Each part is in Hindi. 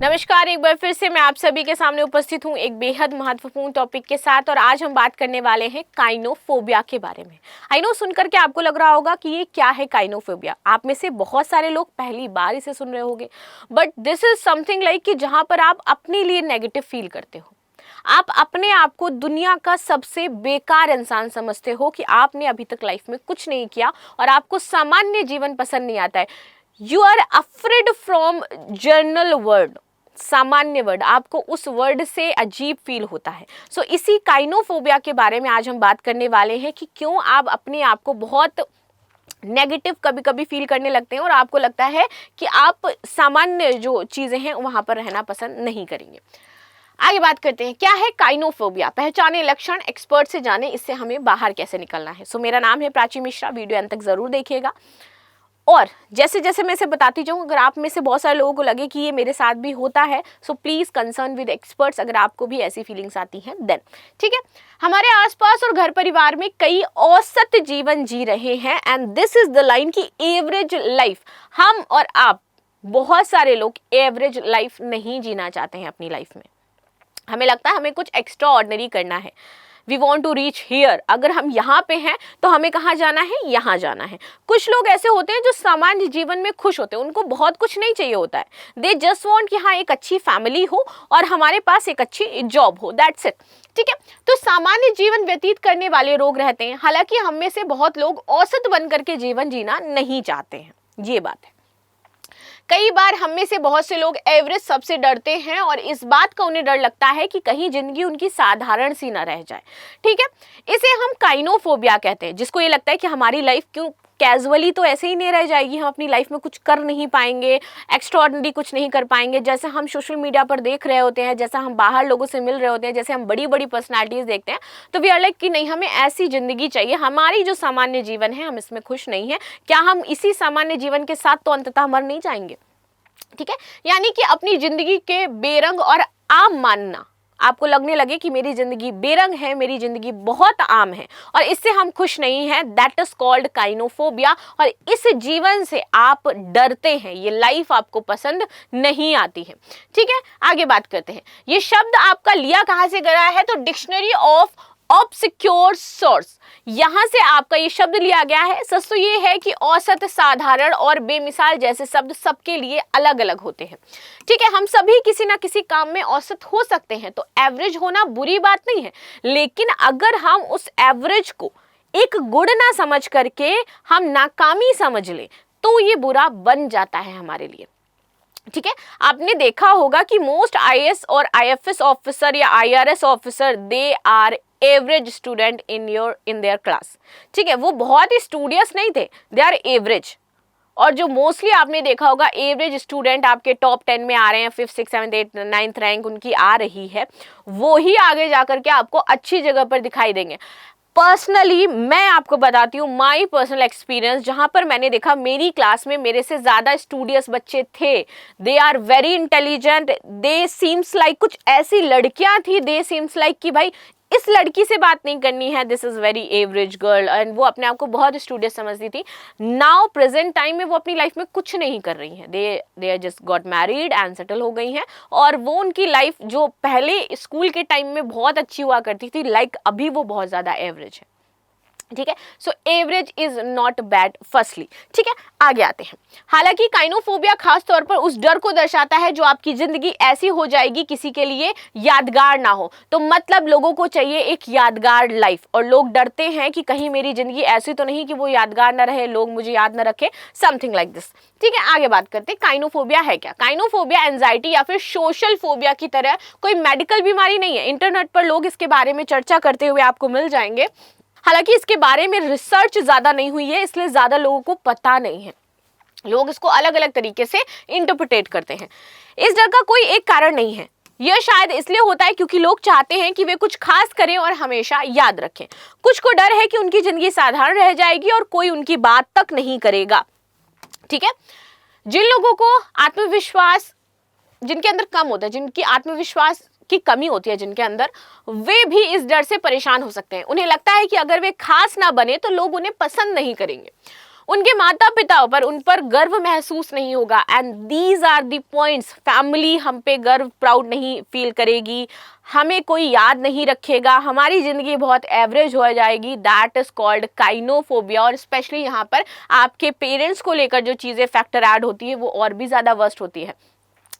नमस्कार, एक बार फिर से मैं आप सभी के सामने उपस्थित हूँ एक बेहद महत्वपूर्ण टॉपिक के साथ। और आज हम बात करने वाले हैं काइनोफोबिया के बारे में। आई नो, सुनकर के आपको लग रहा होगा कि ये क्या है काइनोफोबिया। आप में से बहुत सारे लोग पहली बार इसे सुन रहे होंगे, but this is something like कि जहाँ पर आप अपने लिए नेगेटिव फील करते हो, आप अपने आप को दुनिया का सबसे बेकार इंसान समझते हो कि आपने अभी तक लाइफ में कुछ नहीं किया और आपको सामान्य जीवन पसंद नहीं आता है। You are afraid from general word, सामान्य वर्ड, आपको उस वर्ड से अजीब फील होता है। सो इसी काइनोफोबिया के बारे में आज हम बात करने वाले हैं कि क्यों आप अपने आप को बहुत नेगेटिव कभी कभी फील करने लगते हैं और आपको लगता है कि आप सामान्य जो चीज़ें हैं वहाँ पर रहना पसंद नहीं करेंगे। आगे बात करते हैं, क्या है काइनोफोबिया, पहचाने लक्षण, एक्सपर्ट से जाने इससे हमें बाहर कैसे निकलना है। सो मेरा नाम है प्राची मिश्रा, वीडियो अंत तक जरूर देखिएगा। और जैसे जैसे मैं इसे बताती जाऊँ, अगर आप में से बहुत सारे लोगों को लगे कि ये मेरे साथ भी होता है, so please concern with experts अगर आपको भी ऐसी फीलिंग्स आती हैं देन। ठीक है, हमारे आसपास और घर परिवार में कई औसत जीवन जी रहे हैं and this is the line की एवरेज लाइफ। हम और आप, बहुत सारे लोग एवरेज लाइफ नहीं जीना चाहते हैं अपनी लाइफ में। हमें लगता है हमें कुछ एक्स्ट्रा ऑर्डिनरी करना है। We want to reach here, अगर हम यहाँ पे हैं तो हमें कहाँ जाना है, यहाँ जाना है। कुछ लोग ऐसे होते हैं जो सामान्य जीवन में खुश होते हैं, उनको बहुत कुछ नहीं चाहिए होता है। दे जस्ट वॉन्ट कि हाँ एक अच्छी फैमिली हो और हमारे पास एक अच्छी जॉब हो, दैट्स इट। ठीक है, तो सामान्य जीवन व्यतीत करने वाले लोग रहते हैं। हालांकि हम में से बहुत लोग औसत बन करके जीवन जीना नहीं चाहते हैं, ये बात है। कई बार हम में से बहुत से लोग एवरेज सबसे डरते हैं और इस बात का उन्हें डर लगता है कि कहीं जिंदगी उनकी साधारण सी ना रह जाए। ठीक है, इसे हम काइनोफोबिया कहते हैं, जिसको ये लगता है कि हमारी लाइफ क्यों कैजुअली तो ऐसे ही नहीं रह जाएगी, हम अपनी लाइफ में कुछ कर नहीं पाएंगे, एक्स्ट्राऑर्डिनरी कुछ नहीं कर पाएंगे। जैसे हम सोशल मीडिया पर देख रहे होते हैं, जैसा हम बाहर लोगों से मिल रहे होते हैं, जैसे हम बड़ी बड़ी पर्सनालिटीज़ देखते हैं, तो वी आर लाइक कि नहीं, हमें ऐसी ज़िंदगी चाहिए। हमारी जो सामान्य जीवन है हम इसमें खुश नहीं है। क्या हम इसी सामान्य जीवन के साथ तो अंततः मर नहीं जाएंगे? ठीक है, यानी कि अपनी जिंदगी के बेरंग और आम मानना, आपको लगने लगे कि मेरी जिंदगी बेरंग है, मेरी जिंदगी बहुत आम है और इससे हम खुश नहीं हैं, दैट इज कॉल्ड काइनोफोबिया। और इस जीवन से आप डरते हैं, ये लाइफ आपको पसंद नहीं आती है। ठीक है, आगे बात करते हैं। ये शब्द आपका लिया कहाँ से गया है, तो डिक्शनरी ऑफ ऑब्सक्योर सोर्स, यहाँ से आपका ये शब्द लिया गया है। सच तो ये है कि औसत, साधारण और बेमिसाल जैसे शब्द सबके लिए अलग अलग होते हैं। ठीक है, हम सभी किसी ना किसी काम में औसत हो सकते हैं, तो एवरेज होना बुरी बात नहीं है। लेकिन अगर हम उस एवरेज को एक गुण ना समझ करके हम नाकामी समझ लें तो ये बुरा बन जाता है हमारे लिए। ठीक है, आपने देखा होगा कि मोस्ट आईएएस और आईएफएस ऑफिसर या IRS officer they are average student in their class. ठीक है, वो बहुत ही स्टूडियस नहीं थे, दे आर एवरेज। और जो मोस्टली आपने देखा होगा एवरेज स्टूडेंट आपके टॉप 10 में आ रहे हैं, 5th 6th 7th 8th 9th rank उनकी आ रही है, वो ही आगे जाकर के आपको अच्छी जगह पर दिखाई देंगे। पर्सनली मैं आपको बताती हूँ माई पर्सनल एक्सपीरियंस, जहाँ पर मैंने देखा मेरी क्लास में मेरे से ज़्यादा स्टूडियस बच्चे थे। They are very intelligent, they seems like, कुछ ऐसी लड़कियाँ थी, दे सीम्स लाइक कि भाई इस लड़की से बात नहीं करनी है, this is very average girl, and वो अपने आप को बहुत स्टूडियस समझती थी। नाउ प्रेजेंट टाइम में वो अपनी लाइफ में कुछ नहीं कर रही हैं, they are just got married and settle हो गई हैं। और वो उनकी लाइफ जो पहले स्कूल के टाइम में बहुत अच्छी हुआ करती थी, लाइक अभी वो बहुत ज़्यादा एवरेज है। ठीक है, so average is not bad firstly. ठीक है, आगे आते हैं। हालांकि काइनोफोबिया खास तौर पर उस डर को दर्शाता है जो आपकी जिंदगी ऐसी हो जाएगी किसी के लिए यादगार ना हो। तो मतलब लोगों को चाहिए एक यादगार लाइफ, और लोग डरते हैं कि कहीं मेरी जिंदगी ऐसी तो नहीं कि वो यादगार ना रहे, लोग मुझे याद ना रखे, समथिंग लाइक दिस। ठीक है, आगे बात करते हैं काइनोफोबिया है क्या। काइनोफोबिया एंजाइटी या फिर सोशल फोबिया की तरह कोई मेडिकल बीमारी नहीं है। इंटरनेट पर लोग इसके बारे में चर्चा करते हुए आपको मिल जाएंगे। हालांकि इसके बारे में रिसर्च ज़्यादा नहीं हुई है, इसलिए ज़्यादा लोगों को पता नहीं है। लोग इसको अलग अलग तरीके से इंटरप्रिटेट करते हैं। इस डर का कोई एक कारण नहीं है। यह शायद इसलिए होता है क्योंकि लोग चाहते हैं कि वे कुछ खास करें और हमेशा याद रखें। कुछ को डर है कि उनकी ज़िंदगी साधारण रह जाएगी और कोई उनकी बात तक नहीं करेगा। ठीक है, जिन लोगों को आत्मविश्वास, जिनके अंदर कम होता है, जिनकी आत्मविश्वास की कमी होती है जिनके अंदर, वे भी इस डर से परेशान हो सकते हैं। उन्हें लगता है कि अगर वे खास ना बने तो लोग उन्हें पसंद नहीं करेंगे। उनके माता पिता पर उन पर गर्व महसूस नहीं होगा। And these are the points. Family हम पे गर्व प्राउड नहीं फील करेगी, हमें कोई याद नहीं रखेगा, हमारी ज़िंदगी बहुत एवरेज हो जाएगी। That is called cynophobia. और स्पेशली यहाँ पर आपके पेरेंट्स को लेकर जो चीज़ें फैक्टर ऐड होती है वो और भी ज़्यादा वर्स्ट होती है।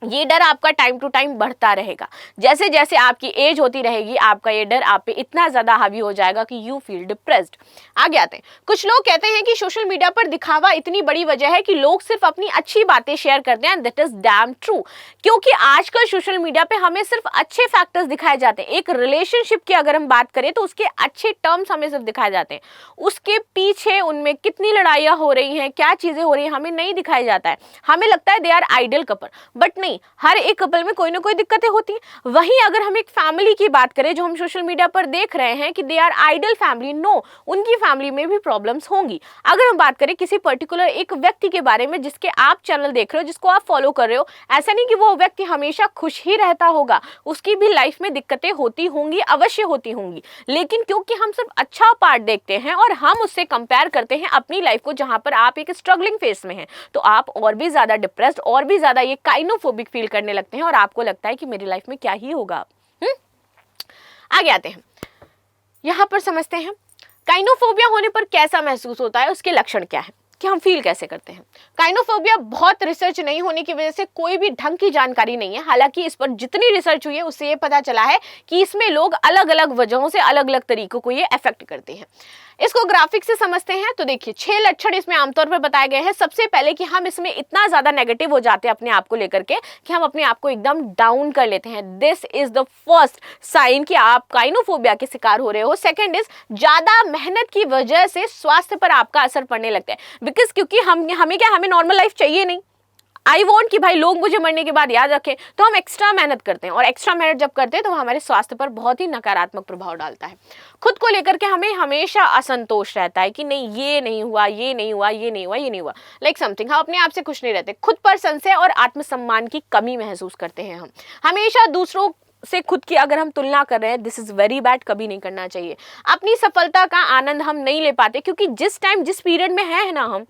ये डर आपका टाइम टू टाइम बढ़ता रहेगा। जैसे जैसे आपकी एज होती रहेगी आपका ये डर आप पे इतना ज़्यादा हावी हो जाएगा कि यू फील डिप्रेस्ड। आगे आते हैं। कुछ लोग कहते हैं कि सोशल मीडिया पर दिखावा इतनी बड़ी वजह है कि लोग सिर्फ अपनी अच्छी बातें शेयर करते हैं। दैट इज डैम ट्रू, क्योंकि आजकल सोशल मीडिया पे हमें सिर्फ अच्छे फैक्टर्स दिखाए जाते हैं। एक रिलेशनशिप की अगर हम बात करें तो उसके अच्छे टर्म्स हमें सिर्फ दिखाए जाते हैं, उसके पीछे उनमें कितनी लड़ाइयाँ हो रही हैं, क्या चीज़ें हो रही हैं, हमें नहीं दिखाया जाता है। हमें लगता है they are ideal couple, but नहीं, हर एक कपल में कोई ना कोई दिक्कतें होती हैं। वहीं अगर हम एक फैमिली की बात करें जो हम सोशल मीडिया पर देख रहे हैं कि they are ideal family, no, उनकी फैमिली में भी प्रॉब्लम्स होंगी। अगर हम बात करें किसी पर्टिकुलर एक व्यक्ति के बारे में जिसके आप चैनल देख रहे हो, जिसको आप फॉलो कर रहे हो, ऐसा नहीं कि वो व्यक्ति हमेशा खुश ही रहता होगा, उसकी भी लाइफ में दिक्कतें होती होंगी, अवश्य होती होंगी। लेकिन क्योंकि हम सिर्फ अच्छा पार्ट देखते हैं और हम उससे कंपेयर करते हैं अपनी लाइफ को, जहां पर आप एक स्ट्रगलिंग फेस में हैं, तो आप और भी ज्यादा डिप्रेस्ड, और भी ज्यादा ये काइनोफोबिक फील करने लगते हैं और आपको लगता है कि मेरी लाइफ में क्या ही होगा। आगे आते हैं, यहां पर समझते हैं काइनोफोबिया होने पर कैसा महसूस होता है, उसके लक्षण क्या है, कि हम फील कैसे करते हैं। काइनोफोबिया बहुत रिसर्च नहीं होने की वजह से कोई भी ढंग की जानकारी नहीं है। हालांकि इस पर जितनी रिसर्च हुई है उससे ये पता चला है कि इसमें लोग अलग अलग वजहों से अलग अलग तरीकों को ये अफेक्ट करते हैं। इसको ग्राफिक से समझते हैं तो देखिए 6 लक्षण इसमें आमतौर पर बताए गए हैं। सबसे पहले कि हम इसमें इतना ज्यादा नेगेटिव हो जाते हैं अपने आप को लेकर के कि हम अपने आप को एकदम डाउन कर लेते हैं। This is the first sign कि आप काइनोफोबिया के शिकार हो रहे हो। सेकंड इज ज्यादा मेहनत की वजह से स्वास्थ्य पर आपका असर पड़ने लगता है। बिकॉज क्योंकि हमें नॉर्मल लाइफ चाहिए नहीं, आई वॉन्ट कि भाई लोग मुझे मरने के बाद याद रखें, तो हम एक्स्ट्रा मेहनत करते हैं, और एक्स्ट्रा मेहनत जब करते हैं तो हमारे स्वास्थ्य पर बहुत ही नकारात्मक प्रभाव डालता है। खुद को लेकर के हमें हमेशा असंतोष रहता है कि नहीं ये नहीं हुआ, ये नहीं हुआ, ये नहीं हुआ, ये नहीं हुआ, लाइक समथिंग। हम अपने आप से खुश नहीं रहते। खुद पर संशय और आत्मसम्मान की कमी महसूस करते हैं। हम हमेशा दूसरों से खुद की अगर हम तुलना कर रहे हैं, दिस इज वेरी बैड, कभी नहीं करना चाहिए। अपनी सफलता का आनंद हम नहीं ले पाते, क्योंकि जिस टाइम जिस पीरियड में है ना हम,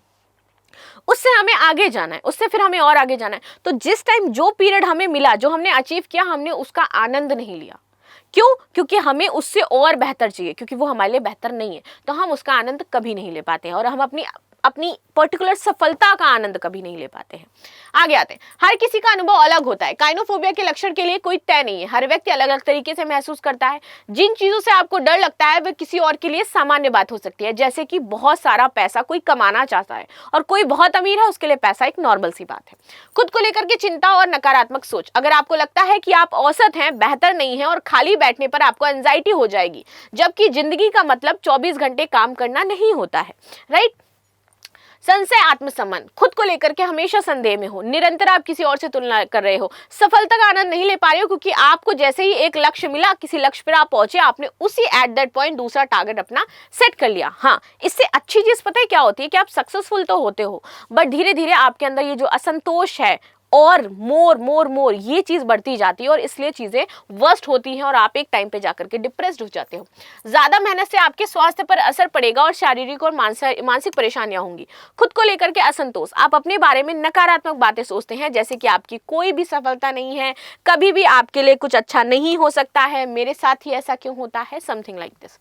उससे हमें आगे जाना है, उससे फिर हमें और आगे जाना है। तो जिस टाइम जो पीरियड हमें मिला, जो हमने अचीव किया, हमने उसका आनंद नहीं लिया। क्यों? क्योंकि हमें उससे और बेहतर चाहिए, क्योंकि वो हमारे लिए बेहतर नहीं है, तो हम उसका आनंद कभी नहीं ले पाते हैं, और हम अपनी पर्टिकुलर सफलता का आनंद कभी नहीं ले पाते हैं। आगे आते हैं, हर किसी का अनुभव अलग होता है। काइनोफोबिया के लक्षण के लिए कोई तय नहीं है, हर व्यक्ति अलग अलग तरीके से महसूस करता है। जिन चीजों से आपको डर लगता है वह किसी और के लिए सामान्य बात हो सकती है। जैसे कि बहुत सारा पैसा कोई कमाना चाहता है और कोई बहुत अमीर है, उसके लिए पैसा एक नॉर्मल सी बात है। खुद को लेकर के चिंता और नकारात्मक सोच, अगर आपको लगता है कि आप औसत हैं, बेहतर नहीं है, और खाली बैठने पर आपको एंजाइटी हो जाएगी, जबकि जिंदगी का मतलब 24 घंटे काम करना नहीं होता है, राइट। संशय, आत्मसम्मान, खुद को लेकर के हमेशा संदेह में हो, निरंतर आप किसी और से तुलना कर रहे हो, सफलता का आनंद नहीं ले पा रहे हो, क्योंकि आपको जैसे ही एक लक्ष्य मिला, किसी लक्ष्य पर आप पहुंचे, आपने उसी एट दैट पॉइंट दूसरा टारगेट अपना सेट कर लिया। हाँ, इससे अच्छी चीज पता है क्या होती है कि आप सक्सेसफुल तो होते हो, बट धीरे धीरे आपके अंदर ये जो असंतोष है और मोर ये चीज बढ़ती जाती है, और इसलिए चीजें वर्स्ट होती हैं और आप एक टाइम पे जाकर के डिप्रेस्ड हो जाते हो। ज्यादा मेहनत से आपके स्वास्थ्य पर असर पड़ेगा और शारीरिक और मानसिक परेशानियां होंगी। खुद को लेकर के असंतोष, आप अपने बारे में नकारात्मक बातें सोचते हैं, जैसे कि आपकी कोई भी सफलता नहीं है, कभी भी आपके लिए कुछ अच्छा नहीं हो सकता है, मेरे साथ ही ऐसा क्यों होता है, समथिंग लाइक दिस।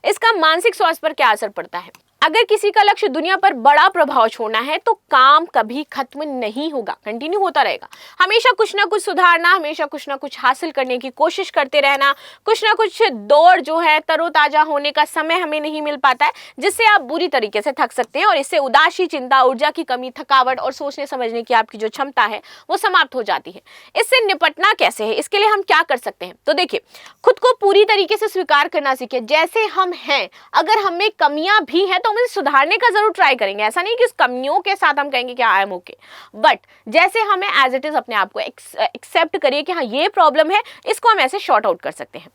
इसका मानसिक स्वास्थ्य पर क्या असर पड़ता है? अगर किसी का लक्ष्य दुनिया पर बड़ा प्रभाव छोड़ना है तो काम कभी खत्म नहीं होगा, कंटिन्यू होता रहेगा। हमेशा कुछ ना कुछ सुधारना, हमेशा कुछ ना कुछ हासिल करने की कोशिश करते रहना, कुछ ना कुछ दौड़ जो है, तरोताजा होने का समय हमें नहीं मिल पाता है, जिससे आप बुरी तरीके से थक सकते हैं, और इससे उदासी, चिंता, ऊर्जा की कमी, थकावट और सोचने समझने की आपकी जो क्षमता है वो समाप्त हो जाती है। इससे निपटना कैसे है, इसके लिए हम क्या कर सकते हैं? तो देखिए, खुद को पूरी तरीके से स्वीकार करना सीखे, जैसे हम हैं। अगर हमें कमियां भी हैं तो मुझे सुधारने का जरूर ट्राई करेंगे, ऐसा नहीं कि उस कमियों के साथ हम कहेंगे कि आई एम ओके, बट जैसे हमें एज इट इज अपने आप को एक्सेप्ट करिए कि हाँ ये प्रॉब्लम है, इसको हम ऐसे शॉर्ट आउट कर सकते हैं।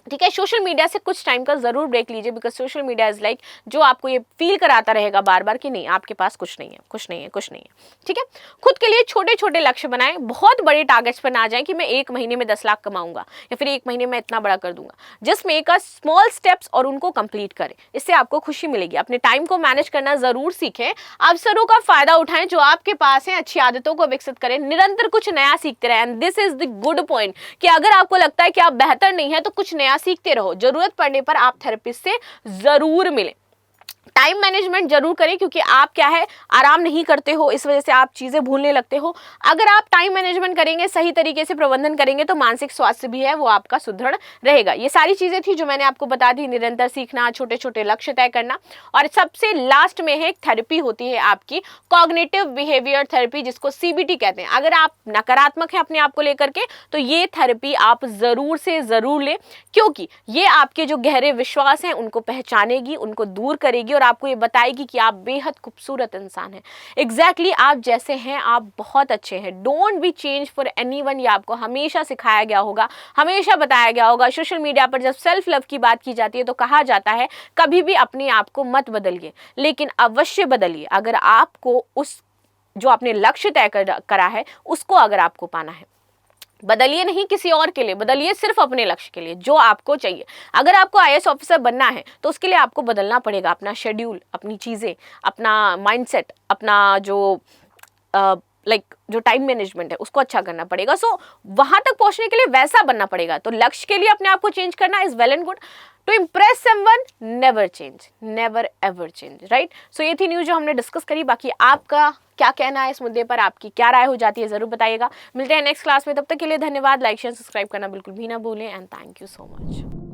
ठीक है। सोशल मीडिया से कुछ टाइम का जरूर ब्रेक लीजिए, because social media is like जो आपको ये फील कराता रहेगा बार बार कि नहीं आपके पास कुछ नहीं है, कुछ नहीं है, कुछ नहीं है। ठीक है। खुद के लिए छोटे छोटे लक्ष्य बनाएं, बहुत बड़े टारगेट्स पर ना जाएं कि मैं 1 महीने में 10 लाख कमाऊंगा या फिर 1 महीने में इतना बड़ा कर दूंगा। Just make a small steps और उनको कंप्लीट करें, इससे आपको खुशी मिलेगी। अपने टाइम को मैनेज करना जरूर सीखें, अवसरों का फायदा उठाएं जो आपके पास है, अच्छी आदतों को विकसित करें, निरंतर कुछ नया सीखते रहें। And this is the good point कि अगर आपको लगता है कि आप बेहतर नहीं है तो कुछ नया सीखते रहो, जरूरत पड़ने पर आप थेरेपिस्ट से जरूर मिलें। टाइम मैनेजमेंट जरूर करें, क्योंकि आप क्या है आराम नहीं करते हो, इस वजह से आप चीजें भूलने लगते हो। अगर आप टाइम मैनेजमेंट करेंगे, सही तरीके से प्रबंधन करेंगे तो मानसिक स्वास्थ्य भी है वो आपका सुदृढ़ रहेगा। ये सारी चीजें थी जो मैंने आपको बता दी, निरंतर सीखना, छोटे छोटे लक्ष्य तय करना, और सबसे लास्ट में है एक थेरेपी होती है आपकी कॉग्निटिव बिहेवियर थेरेपी, जिसको सीबीटी कहते हैं। अगर आप नकारात्मक है अपने आप को लेकर के तो ये थेरेपी आप जरूर से जरूर लें, क्योंकि ये आपके जो गहरे विश्वास हैं उनको पहचानेगी, उनको दूर करेगी और आपको ये बताएगी कि आप बेहद खूबसूरत इंसान हैं। एग्जैक्टली आप जैसे हैं आप बहुत अच्छे हैं। Don't be change for anyone, ये आपको हमेशा सिखाया गया होगा, हमेशा बताया गया होगा। सोशल मीडिया पर जब सेल्फ लव की बात की जाती है तो कहा जाता है कभी भी अपने आप को मत बदलिए, लेकिन अवश्य बदलिए अगर आपको उस जो आपने लक्ष्य तय करा है उसको अगर आपको पाना है। बदलिए नहीं किसी और के लिए, बदलिए सिर्फ अपने लक्ष्य के लिए जो आपको चाहिए। अगर आपको आईएएस ऑफिसर बनना है तो उसके लिए आपको बदलना पड़ेगा अपना शेड्यूल, अपनी चीज़ें, अपना माइंडसेट, अपना जो जो टाइम मैनेजमेंट है उसको अच्छा करना पड़ेगा। सो वहां तक पहुंचने के लिए वैसा बनना पड़ेगा। तो लक्ष्य के लिए अपने आप को चेंज करना is well and good. To impress someone never change, never ever change, right. So ये थी न्यूज जो हमने डिस्कस करी। बाकी आपका क्या कहना है इस मुद्दे पर, आपकी क्या राय हो जाती है जरूर बताइएगा। मिलते हैं नेक्स्ट क्लास में, तब तक के लिए धन्यवाद। लाइक शेयर सब्सक्राइब करना बिल्कुल भी ना भूलें and thank you so much.